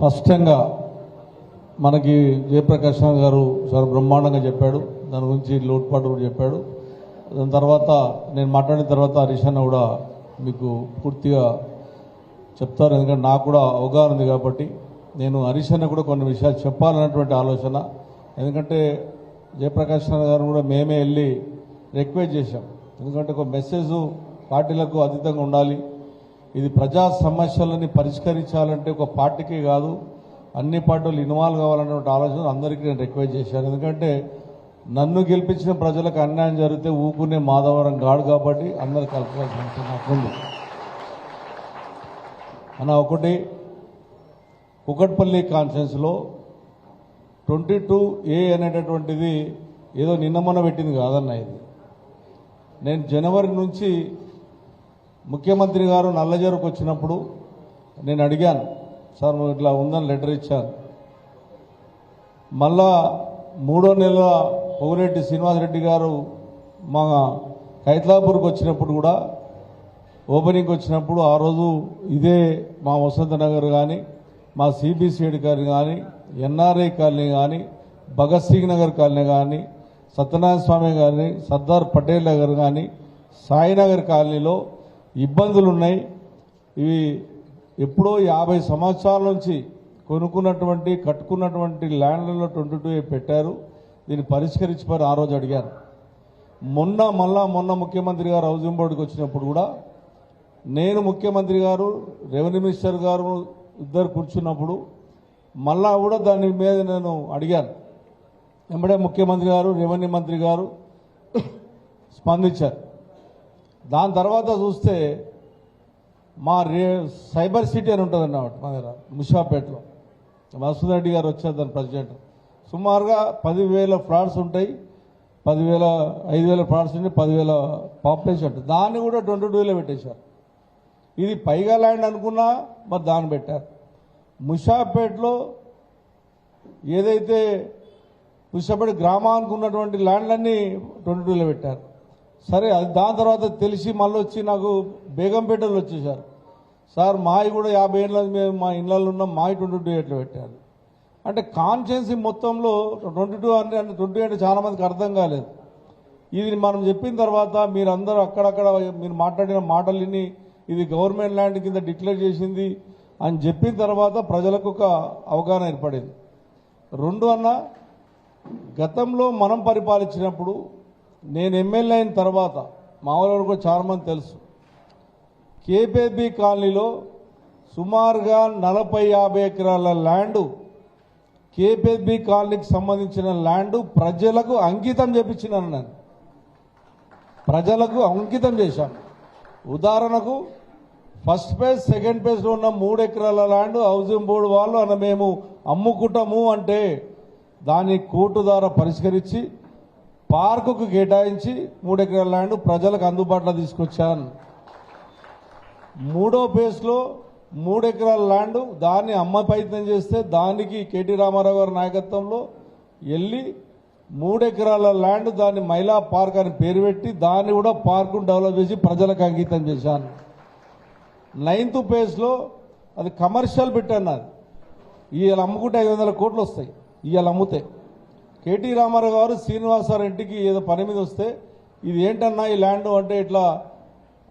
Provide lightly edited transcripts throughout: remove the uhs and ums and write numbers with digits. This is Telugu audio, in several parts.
స్పష్టంగా మనకి జయప్రకాష్ గారు చాలా బ్రహ్మాండంగా చెప్పాడు. దాని గురించి లోటుపాటు కూడా చెప్పాడు. దాని తర్వాత నేను మాట్లాడిన తర్వాత హరీష్ అన్న కూడా మీకు పూర్తిగా చెప్తారు. ఎందుకంటే నాకు కూడా అవగాహన ఉంది కాబట్టి నేను హరీష్ అన్న కూడా కొన్ని విషయాలు చెప్పాలన్నటువంటి ఆలోచన. ఎందుకంటే జయప్రకాష్ గారు కూడా మేమే వెళ్ళి రిక్వెస్ట్ చేశాం. ఎందుకంటే ఒక మెసేజ్ పార్టీలకు అతీతంగా ఉండాలి. ఇది ప్రజా సమస్యలని పరిష్కరించాలంటే ఒక పార్టీకి కాదు, అన్ని పార్టీలు ఇన్వాల్వ్ కావాలన్నటువంటి ఆలోచన అందరికీ నేను రిక్వెస్ట్ చేశాను. ఎందుకంటే నన్ను గెలిపించిన ప్రజలకు అన్యాయం జరిగితే ఊకునే మాధవరం గాడు కాబట్టి అందరు కలపాల్సిన నాకుంది అన్న. ఒకటి, కుకట్పల్లి కాన్ఫరెన్స్లో 22A అనేటటువంటిది ఏదో నిన్న మొన్న పెట్టింది కాదన్న. ఇది నేను జనవరి నుంచి ముఖ్యమంత్రి గారు నల్లజరుకు వచ్చినప్పుడు నేను అడిగాను, సార్ నువ్వు ఇట్లా ఉందని లెటర్ ఇచ్చాను. మళ్ళా 3వ నెల పొగిరెడ్డి శ్రీనివాసరెడ్డి గారు మా కైతలాపూర్కి వచ్చినప్పుడు కూడా ఓపెనింగ్కి వచ్చినప్పుడు ఆ రోజు ఇదే మా వసంత నగర్ కానీ, మా సిబిసిఐడి కాలనీ కానీ, ఎన్ఆర్ఐ కాలనీ కానీ, భగత్ సింగ్ నగర్ కాలనీ కానీ, సత్యనారాయణ స్వామి కానీ, సర్దార్ పటేల్ నగర్ కానీ, సాయినగర్ కాలనీలో ఇబ్బందులు ఉన్నాయి. ఇవి ఎప్పుడో 50 సంవత్సరాల నుంచి కొనుక్కున్నటువంటి కట్టుకున్నటువంటి ల్యాండ్లలో 22A పెట్టారు. దీన్ని పరిష్కరించిపోయి ఆ రోజు అడిగారు. మొన్న ముఖ్యమంత్రి గారు హౌసింగ్ బోర్డుకి వచ్చినప్పుడు కూడా నేను, ముఖ్యమంత్రి గారు, రెవెన్యూ మినిస్టర్ గారు ఇద్దరు కూర్చున్నప్పుడు మళ్ళా కూడా దాని మీద నేను అడిగాను. వెంబడే ముఖ్యమంత్రి గారు, రెవెన్యూ మంత్రి గారు స్పందించారు. దాని తర్వాత చూస్తే మా సైబర్ సిటీ అని ఉంటుంది అన్నమాట మా దగ్గర ముషాపేటలో. మసూద్ రెడ్డి గారు వచ్చారు దాని ప్రెసిడెంట్. సుమారుగా 10,000 ఫ్లాట్స్ ఉంటాయి, 5,000 ఫ్లాట్స్ ఉంటాయి, 10,000 పాపులేషన్ ఉంటుంది. దాన్ని కూడా 22లో పెట్టేశారు. ఇది పైగా ల్యాండ్ అనుకున్నా మరి దాన్ని పెట్టారు. ముషాపేటలో ఏదైతే ముషాపేట గ్రామానికి ఉన్నటువంటి ల్యాండ్లన్నీ 22లో పెట్టారు. సరే, అది దాని తర్వాత తెలిసి మళ్ళీ వచ్చి నాకు బేగంపేటలో వచ్చేసారు. సార్ మావి కూడా 50 ఏళ్ళ మేము మా ఇళ్ళల్లో ఉన్నాం, మావి 22 పెట్టారు. అంటే కాన్స్టిట్యున్సీ మొత్తంలో 22 అంటే చాలా మందికి అర్థం కాలేదు. ఇది మనం చెప్పిన తర్వాత మీరందరూ అక్కడక్కడ మీరు మాట్లాడిన మాటలని ఇది గవర్నమెంట్ ల్యాండ్ కింద డిక్లేర్ చేసింది అని చెప్పిన తర్వాత ప్రజలకు ఒక అవగాహన ఏర్పడింది. 2 అన్న, గతంలో మనం పరిపాలించినప్పుడు నేను ఎమ్మెల్యే అయిన తర్వాత మా వాళ్ళు కూడా చాలామంది తెలుసు, కేపీబీ కాలనీలో సుమారుగా 40-50 ఎకరాల ల్యాండు, కేపీబీ కాలనీకి సంబంధించిన ల్యాండు ప్రజలకు అంకితం చేపించినాను. నేను ప్రజలకు అంకితం చేశాను. ఉదాహరణకు ఫస్ట్ ఫేజ్, సెకండ్ ఫేజ్లో ఉన్న 3 ఎకరాల ల్యాండ్ హౌసింగ్ బోర్డు వాళ్ళు అన్న మేము అమ్ముకుంటాము అంటే దాన్ని కోర్టు ద్వారా పరిష్కరించి పార్కుకు కేటాయించి 3 ఎకరాల ల్యాండ్ ప్రజలకు అందుబాటులో తీసుకొచ్చాను. 3వ ఫేజ్లో 3 ఎకరాల ల్యాండ్ దాన్ని అమ్మ ప్రయత్నం చేస్తే దానికి కేటీ రామారావు గారి నాయకత్వంలో వెళ్ళి 3 ఎకరాల ల్యాండ్ దాన్ని మహిళా పార్క్ అని పేరు పెట్టి దాన్ని కూడా పార్కును డెవలప్ చేసి ప్రజలకు అంకితం చేశాను. 9th ఫేజ్లో అది కమర్షియల్ పెట్టాను. అది ఇవాళ అమ్ముకుంటే 500 కోట్లు వస్తాయి. ఇవాళ అమ్ముతే కేటీ రామారావు గారు శ్రీనివాసారెడ్డికి ఏదో పని మీద వస్తే ఇది ఏంటన్నా ఈ ల్యాండ్ అంటే ఇట్లా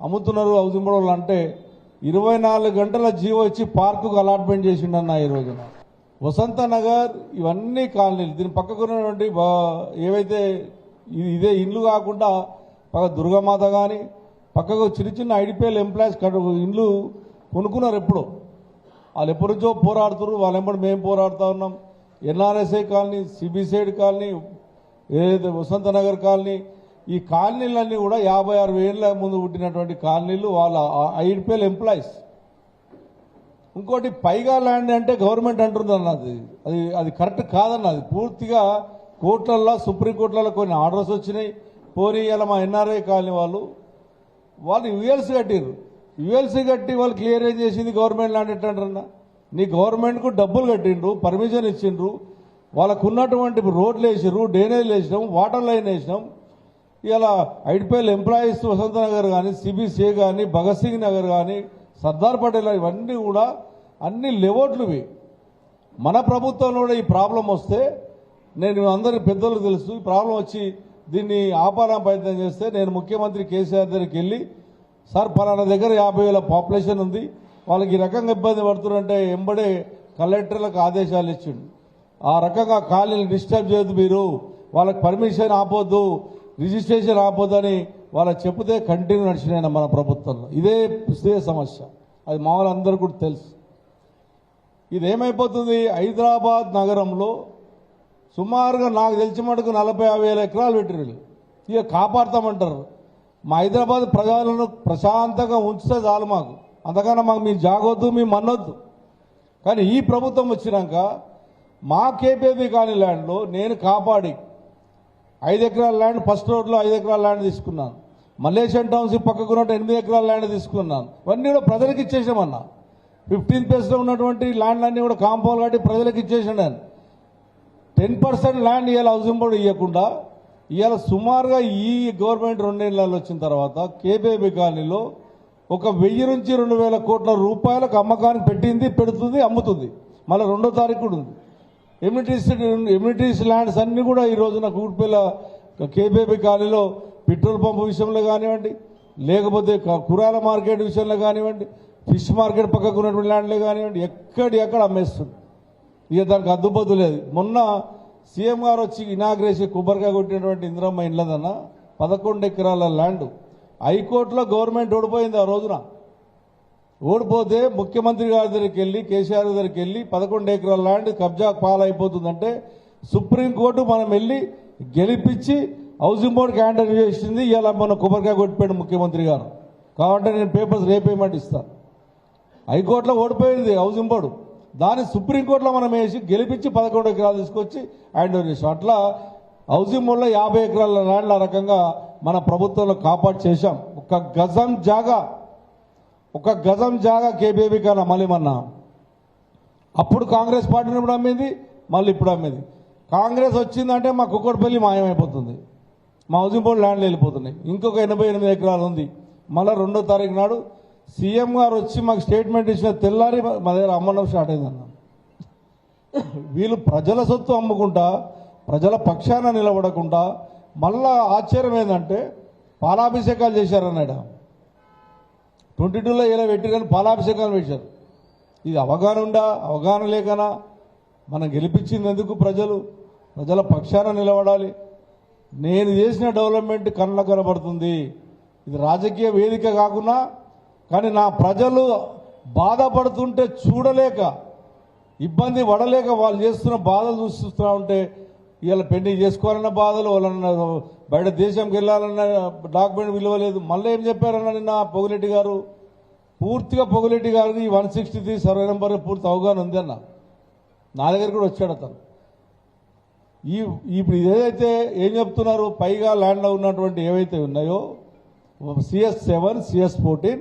అమ్ముతున్నారు హౌసింగ్ బోర్డు అంటే 24 గంటల జీవో ఇచ్చి పార్కుకు అలాట్మెంట్ చేసిండన్న. ఈ రోజున వసంత నగర్ ఇవన్నీ కాలనీలు, దీని పక్కకు ఉన్నటువంటి ఏవైతే ఇదే ఇండ్లు కాకుండా పక్క దుర్గామాత కానీ పక్కకు చిన్న ఐడిపిఎల్ ఎంప్లాయీస్ ఇండ్లు కొనుక్కున్నారు. ఎప్పుడు వాళ్ళు ఎప్పటి నుంచో పోరాడుతున్నారు, వాళ్ళ ఎంబడి మేము పోరాడుతూ ఉన్నాం. ఎన్ఆర్ఎస్ఐ కాలనీ, సిబిసిఐడి కాలనీ, ఏదైతే వసంత నగర్ కాలనీ, ఈ కాలనీలన్నీ కూడా 50-60 ఏళ్ళ ముందు పుట్టినటువంటి కాలనీలు, వాళ్ళ ఐడిపిఎల్ ఎంప్లాయీస్. ఇంకోటి పైగా ల్యాండ్ అంటే గవర్నమెంట్ అంటుంది అన్నది, అది కరెక్ట్ కాదన్నది. పూర్తిగా కోర్టులలో, సుప్రీంకోర్టులలో కొన్ని ఆర్డర్స్ వచ్చినాయి. పోనీ ఇలా మా ఎన్ఆర్ఐ కాలనీ వాళ్ళు యుఎల్సీ కట్టిర్రు. యుఎల్సీ కట్టి వాళ్ళు క్లియర్ ఏం చేసింది గవర్నమెంట్ ల్యాండ్ ఎట్టంటారన్నా? నీ గవర్నమెంట్కు డబ్బులు కట్టిండ్రు, పర్మిషన్ ఇచ్చిండ్రు, వాళ్ళకు ఉన్నటువంటి రోడ్లు వేసిర్రు, డ్రైనేజ్లు వేసినాం, వాటర్ లైన్ వేసినాం. ఇలా ఐడిపిఎల్ ఎంప్లాయీస్ వసంత నగర్ కానీ, సిబిసిఐ కానీ, భగత్ సింగ్ నగర్ కానీ, సర్దార్ పటేల్ ఇవన్నీ కూడా అన్ని లెవోట్లు. మన ప్రభుత్వంలో కూడా ఈ ప్రాబ్లం వస్తే నేను అందరి పెద్దలకు తెలుసు ఈ ప్రాబ్లం వచ్చి దీన్ని ఆపాలని ప్రయత్నం చేస్తే నేను ముఖ్యమంత్రి కేసీఆర్ దగ్గరికి వెళ్ళి సార్ పలానా దగ్గర 50,000 పాపులేషన్ ఉంది వాళ్ళకి ఈ రకంగా ఇబ్బంది పడుతున్నారంటే ఎంబడే కలెక్టర్లకు ఆదేశాలు ఇచ్చిండు ఆ రకంగా కాలనీని డిస్టర్బ్ చేయొద్దు మీరు వాళ్ళకి పర్మిషన్ ఆపొద్దు రిజిస్ట్రేషన్ ఆపొద్దని వాళ్ళకి చెప్తే కంటిన్యూ నడిచినాయి మన ప్రభుత్వంలో ఇదే సమస్య అది మా వాళ్ళందరూ కూడా తెలుసు ఇదేమైపోతుంది హైదరాబాద్ నగరంలో సుమారుగా నాకు తెలిసి మటుకు 40,000 ఎకరాలు పెట్టిరు ఇక కాపాడతామంటారు మా హైదరాబాద్ ప్రజలను ప్రశాంతంగా ఉంచితే చాలు మాకు అంతకన్నా మాకు మీ జాగొద్దు మీ మన్నొద్దు కానీ ఈ ప్రభుత్వం వచ్చినాక మా కేపీబీ కాని ల్యాండ్లో నేను కాపాడి 5 ఎకరాల ల్యాండ్ ఫస్ట్ రోడ్లో 5 ఎకరాల ల్యాండ్ తీసుకున్నాను మల్లేషన్ టౌన్షిప్ పక్కకు ఉన్న 8 ఎకరాల ల్యాండ్ తీసుకున్నాను ఇవన్నీ కూడా ప్రజలకు ఇచ్చేసామన్నా 15th ప్లేస్లో ఉన్నటువంటి ల్యాండ్ అన్నీ కూడా కాంపౌండ్ కట్టి ప్రజలకు ఇచ్చేసాను నేను 10% ల్యాండ్ ఇవాళ హౌసింగ్ బోర్డు ఇవ్వకుండా ఇవాళ సుమారుగా ఈ గవర్నమెంట్ 2 ఏళ్లలో వచ్చిన తర్వాత కేబీబీ కాలనీలో 1,000 నుంచి 2,000 కోట్ల రూపాయలకు అమ్మకానికి పెట్టింది పెడుతుంది అమ్ముతుంది మళ్ళీ 2వ తారీఖు కూడా ఉంది ఎమ్యూనిటీస్ ల్యాండ్స్ అన్ని కూడా ఈ రోజున కూడిపేల కేబీబీ కాలనీలో పెట్రోల్ పంపు విషయంలో కానివ్వండి లేకపోతే కూరగాయల మార్కెట్ విషయంలో కానివ్వండి ఫిష్ మార్కెట్ పక్కకు ఉన్నటువంటి ల్యాండ్లే కానివ్వండి ఎక్కడ అమ్మేస్తుంది ఇక దానికి అద్దుపద్దు లేదు మొన్న సీఎం గారు వచ్చి ఇనాగ్రేషన్ కొబ్బరికాయ కొట్టినటువంటి ఇందిరమ్మ ఇండ్లదన్న 11 ఎకరాల ల్యాండ్ హైకోర్టులో గవర్నమెంట్ ఓడిపోయింది ఆ రోజున ఓడిపోతే ముఖ్యమంత్రి గారి దగ్గరికి వెళ్ళి కేసీఆర్ దగ్గరికి వెళ్ళి 11 ఎకరాల ల్యాండ్ కబ్జా పాలైపోతుందంటే సుప్రీంకోర్టు మనం వెళ్ళి గెలిపించి హౌసింగ్ బోర్డుకి హ్యాండ్ చేసింది ఇలా మన కొబ్బరికాయ కొట్టిపోయాడు ముఖ్యమంత్రి గారు కాబట్టి నేను పేపర్స్ రేపేయమంటే ఇస్తాను హైకోర్టులో ఓడిపోయింది హౌసింగ్ బోర్డు దాన్ని సుప్రీంకోర్టులో మనం వేసి గెలిపించి 11 ఎకరాలు తీసుకొచ్చి హ్యాండ్ ఓవర్ చేసాం అట్లా హౌసింగ్ బోర్డులో 50 ఎకరాల ల్యాండ్ల రకంగా మన ప్రభుత్వంలో కాపాడు చేశాం ఒక గజం జాగా కేబీబీ కన్నా మళ్ళీ మొన్న అప్పుడు కాంగ్రెస్ పార్టీ ఇప్పుడు అమ్మేది మళ్ళీ ఇప్పుడు అమ్మేది కాంగ్రెస్ వచ్చిందంటే మా కుక్కడపల్లి మాయమైపోతుంది మా హౌసింగ్ బోర్డు ల్యాండ్లు వెళ్ళిపోతున్నాయి ఇంకొక 88 ఎకరాలు ఉంది మళ్ళీ 2వ తారీఖు నాడు సీఎం గారు వచ్చి మాకు స్టేట్మెంట్ ఇచ్చిన తెల్లారి మా దగ్గర అమ్మడం స్టార్ట్ అయిందన్న వీళ్ళు ప్రజల సొత్తు అమ్ముకుంటా ప్రజల పక్షాన నిలబడకుండా మళ్ళా ఆశ్చర్యం ఏంటంటే పాలాభిషేకాలు చేశారన్నాడు 22లో ఇలా పెట్టి కానీ పాలాభిషేకాలు పెట్టారు ఇది అవగాహన లేకనా మనం గెలిపించింది ఎందుకు ప్రజల పక్షాన నిలబడాలి నేను చేసిన డెవలప్మెంట్ కళ్ళ కనబడుతుంది ఇది రాజకీయ వేదిక కాకుండా కానీ నా ప్రజలు బాధపడుతుంటే చూడలేక ఇబ్బంది పడలేక వాళ్ళు చేస్తున్న బాధలు చూస్తూ ఉంటే ఇవాళ పెండింగ్ చేసుకోవాలన్న బాధలు వాళ్ళన్న బయట దేశంకి వెళ్ళాలన్న డాక్యుమెంట్ విలువ లేదు మళ్ళీ ఏం చెప్పారన్న నిన్న పొగులెడ్డి గారు పూర్తిగా పొగులెడ్డి గారికి 163 సర్వే నెంబర్ పూర్తి అవగాహన ఉంది అన్న నా దగ్గర కూడా వచ్చాడు అతను ఇప్పుడు ఏదైతే ఏం చెప్తున్నారు పైగా ల్యాండ్లో ఉన్నటువంటి ఏవైతే ఉన్నాయో CS7 CS14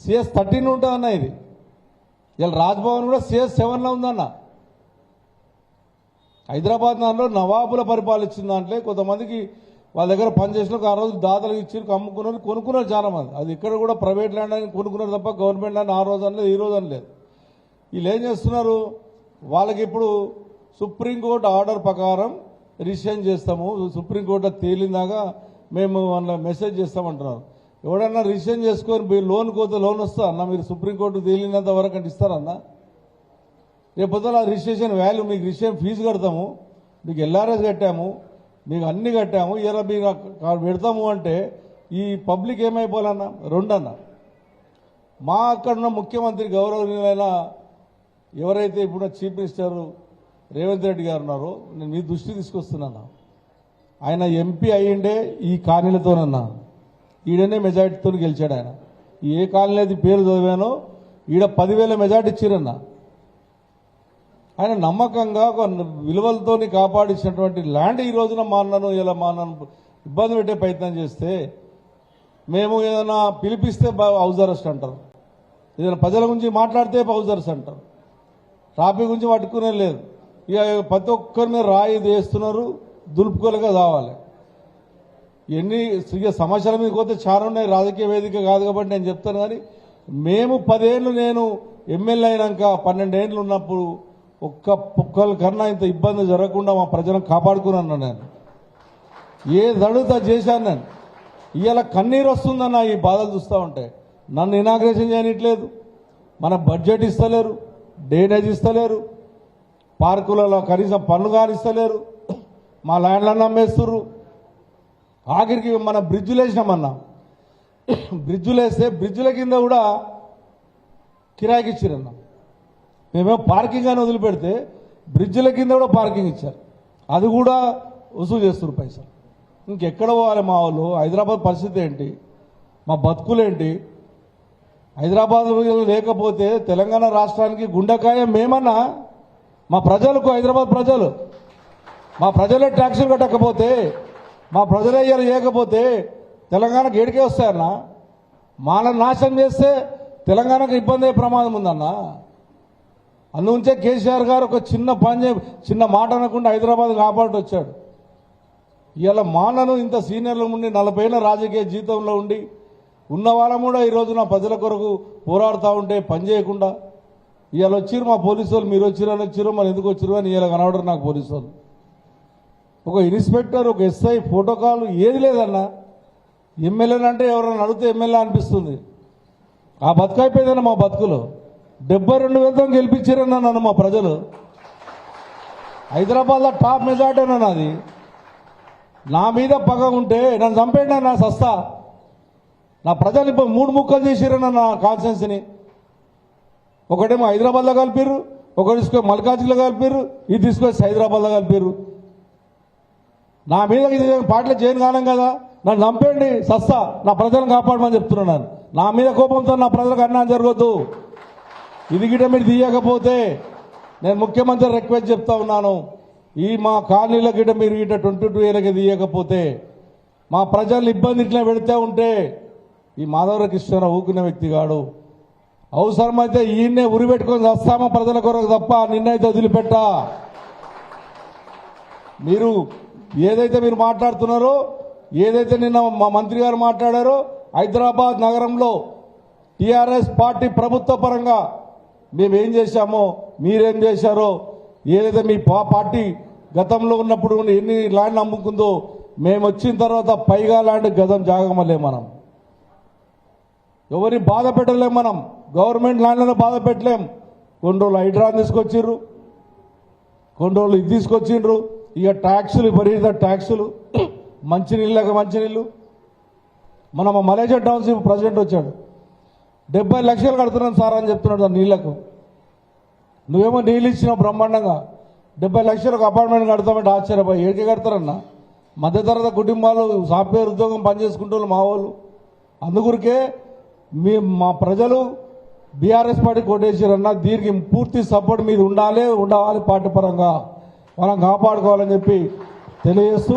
CS13 ఉంటుందన్న ఇది ఇలా రాజ్భవన్ కూడా CS7లో ఉందన్న హైదరాబాద్ దాంట్లో నవాబుల పరిపాలించిన దాంట్లో కొంతమందికి వాళ్ళ దగ్గర పనిచేసిన ఆ రోజు దాతలకు ఇచ్చి అమ్ముకున్నారు కొనుక్కున్నారు చాలా మంది అది ఇక్కడ కూడా ప్రైవేట్ ల్యాండ్ అని కొనుక్కున్నారు తప్ప గవర్నమెంట్ ల్యాండ్ ఆ రోజు అనలేదు ఈ రోజు అనలేదు వీళ్ళు ఏం చేస్తున్నారు వాళ్ళకి ఇప్పుడు సుప్రీంకోర్టు ఆర్డర్ ప్రకారం రిజిస్ట్రేషన్ చేస్తాము సుప్రీంకోర్టులో తేలిందాగా మేము అందులో మెసేజ్ చేస్తామంటున్నారు ఎవడన్నా రిజిస్ట్రేషన్ చేసుకొని లోన్ కోతే లోన్ వస్తా అన్న మీరు సుప్రీంకోర్టు తేలినంత వరకు అంటే ఇస్తారన్నా రేపొద్దున రిజిస్ట్రేషన్ వాల్యూ మీకు రిజిస్ట్రేషన్ ఫీజు కడతాము మీకు LRS కట్టాము మీకు అన్ని కట్టాము ఇలా మీకు పెడతాము అంటే ఈ పబ్లిక్ ఏమైపోవాలన్నా రెండన్నా మా అక్కడున్న ముఖ్యమంత్రి గౌరవనీయులైన ఎవరైతే ఇప్పుడు చీఫ్ మినిస్టర్ రేవంత్ రెడ్డి గారు ఉన్నారో నేను మీ దృష్టి తీసుకొస్తున్నాను ఆయన ఎంపీ అయ్యిండే ఈ కాలనీలతోనన్నా ఈడనే మెజార్టీతో గెలిచాడు ఆయన ఏ కాలనీ అయితే పేరు చదివానో ఈడ 10,000 మెజార్టీ ఇచ్చిరన్నా ఆయన నమ్మకంగా విలువలతో కాపాడించినటువంటి ల్యాండ్ ఈ రోజున మా అన్నను ఇలా మా అన్నను ఇబ్బంది పెట్టే ప్రయత్నం చేస్తే మేము ఏదైనా పిలిపిస్తే హౌస్ అరెస్ట్ అంటారు ఏదైనా ప్రజల గురించి మాట్లాడితే హౌస్ అరెస్ట్ అంటారు ట్రాఫిక్ గురించి పట్టుకునే లేదు ఇక ప్రతి ఒక్కరి మీద రాయి వేస్తున్నారు దులుపుకోలుగా కావాలి ఇక సమస్యల మీద పోతే చాలా ఉన్నాయి రాజకీయ వేదిక కాదు కాబట్టి నేను చెప్తాను కానీ మేము 10 ఏళ్ళు నేను ఎమ్మెల్యే అయినాక 12 ఏళ్ళు ఉన్నప్పుడు ఒక్కరి కన్నా ఇంత ఇబ్బంది జరగకుండా మా ప్రజలను కాపాడుకున్నాను నేను. ఏది అడుగుతా చేశాను నేను. ఇవాళ కన్నీరు వస్తుందన్న ఈ బాధలు చూస్తూ ఉంటే. నన్ను ఇనాగ్రేషన్ చేయనిట్లేదు, మన బడ్జెట్ ఇస్తలేరు, డ్రైనేజ్ ఇస్తలేరు, పార్కులలో కనీసం పనులు కానిస్తలేరు, మా ల్యాండ్లను అమ్మేస్తుర్రు. ఆఖరికి మన బ్రిడ్జులు వేసినామన్నా, బ్రిడ్జులు వేస్తే బ్రిడ్జుల కింద కూడా కిరాయికి ఇచ్చారన్న. మేమేమో పార్కింగ్ అని వదిలిపెడితే బ్రిడ్జుల కింద కూడా పార్కింగ్ ఇచ్చారు, అది కూడా వసూలు చేస్తున్నారు పైసలు. ఇంకెక్కడ పోవాలి మా వాళ్ళు? హైదరాబాద్ పరిస్థితి ఏంటి? మా బతుకులేంటి? హైదరాబాద్ లేకపోతే తెలంగాణ రాష్ట్రానికి గుండెకాయ మేమన్నా. మా ప్రజలకు, హైదరాబాద్ ప్రజలు, మా ప్రజలే ట్యాక్సులు కట్టకపోతే, మా ప్రజలే చేయకపోతే తెలంగాణకు ఏడికే వస్తాయన్న. మాలను నాశనం చేస్తే తెలంగాణకు ఇబ్బంది అయ్యే ప్రమాదం ఉందన్న. అందుగురించే కేసీఆర్ గారు ఒక చిన్న మాట అనకుండా హైదరాబాద్ కాపాడు వచ్చాడు. ఇవాళ మాలను ఇంత సీనియర్లు ఉండి 40 ఏళ్ళ రాజకీయ జీవితంలో ఉండి ఉన్న వాళ్ళం కూడా ఈరోజు నా ప్రజల కొరకు పోరాడుతూ ఉంటే పని చేయకుండా ఇవాళ వచ్చిర్రు మా పోలీసు వాళ్ళు. మీరు వచ్చిరని వచ్చిర్రు, మరి ఎందుకు వచ్చిర్రు అని ఇవాళ కనబడరు నాకు పోలీసు వాళ్ళు. ఒక ఇన్స్పెక్టర్, ఒక ఎస్ఐ ప్రోటోకాల్ ఏది లేదన్నా. ఎమ్మెల్యేనంటే ఎవరైనా అడిగితే ఎమ్మెల్యే అనిపిస్తుంది. ఆ బతుకు అయిపోయిందన్న మా బతుకులు. 72,000తో గెలిపించారన్న నన్ను మా ప్రజలు. హైదరాబాద్లో టాప్ మెజార్టీ అన్న నాది. నా మీద పగ ఉంటే నన్ను చంపేయండి నా సస్తా. నా ప్రజలు ఇప్పుడు 3 ముక్కలు చేసిరన్న నా కాన్స్టిట్యున్సీని. ఒకటేమో హైదరాబాద్లో కలిపిర్రు, ఒకటి తీసుకొని మల్కాజ్గిరిలో కలిపిర్రు, ఇది తీసుకొని హైదరాబాద్లో కలిపిర్రు. నా మీద ఇది పాటలు చేయను కాలం కదా, నన్ను చంపేయండి సస్తా, నా ప్రజలను కాపాడమని చెప్తున్నాను. నా మీద కోపంతో నా ప్రజలకు అన్యాయం జరగద్దు. ఇది గిట మీరు తీయకపోతే నేను ముఖ్యమంత్రి రిక్వెస్ట్ చెప్తా ఉన్నాను. ఈ మా కాలనీల గిట మీరు గిట 22 ఏళ్ళకి తీయకపోతే మా ప్రజలు ఇబ్బంది ఇట్లా పెడితే ఉంటే ఈ మాధవర కృష్ణరావు ఊకునే వ్యక్తి కాడు. అవసరమైతే ఈయన్నే ఉరిపెట్టుకొని వస్తామా ప్రజల కొరకు తప్ప నిన్నైతే వదిలిపెట్టా. మీరు ఏదైతే మీరు మాట్లాడుతున్నారో, ఏదైతే నిన్న మా మంత్రి గారు మాట్లాడారో, హైదరాబాద్ నగరంలో టీఆర్ఎస్ పార్టీ ప్రభుత్వ పరంగా మేమేం చేశామో, మీరేం చేశారో, ఏదైతే మీ పార్టీ గతంలో ఉన్నప్పుడు ఎన్ని ల్యాండ్ అమ్ముకుందో, మేము వచ్చిన తర్వాత పైగా ల్యాండ్ గతం జాగమలే. మనం ఎవరిని బాధ పెట్టలేం, మనం గవర్నమెంట్ ల్యాండ్లను బాధ పెట్టలేం. కొన్ని రోజులు హైడ్రాన్ తీసుకొచ్చిర్రు, కొన్ని రోజులు ఇది తీసుకొచ్చిండ్రు. ఇక ట్యాక్సులు, విపరీత ట్యాక్సులు, మంచినీళ్ళకి మంచినీళ్ళు. మన మలేషియా టౌన్షిప్ ప్రెసిడెంట్ వచ్చాడు, 70 లక్షలు కడుతున్నాను సార్ అని చెప్తున్నాడు ఆ నీళ్లకు. నువ్వేమో నీళ్ళు ఇచ్చినావు బ్రహ్మాండంగా, 70 లక్షలకు అపార్ట్మెంట్ కడతామంటే ఆశ్చర్యపోయి. ఏడికి కడతారన్నా? మధ్యతరగతి కుటుంబాలు, సాఫ్ట్వేర్ ఉద్యోగం పనిచేసుకుంటూ మా వాళ్ళు. అందుగురికే మా ప్రజలు బీఆర్ఎస్ పార్టీ కొట్టేసారన్నా. దీనికి పూర్తి సపోర్ట్ మీద ఉండాలి పార్టీ పరంగా మనం కాపాడుకోవాలని చెప్పి తెలియజేస్తూ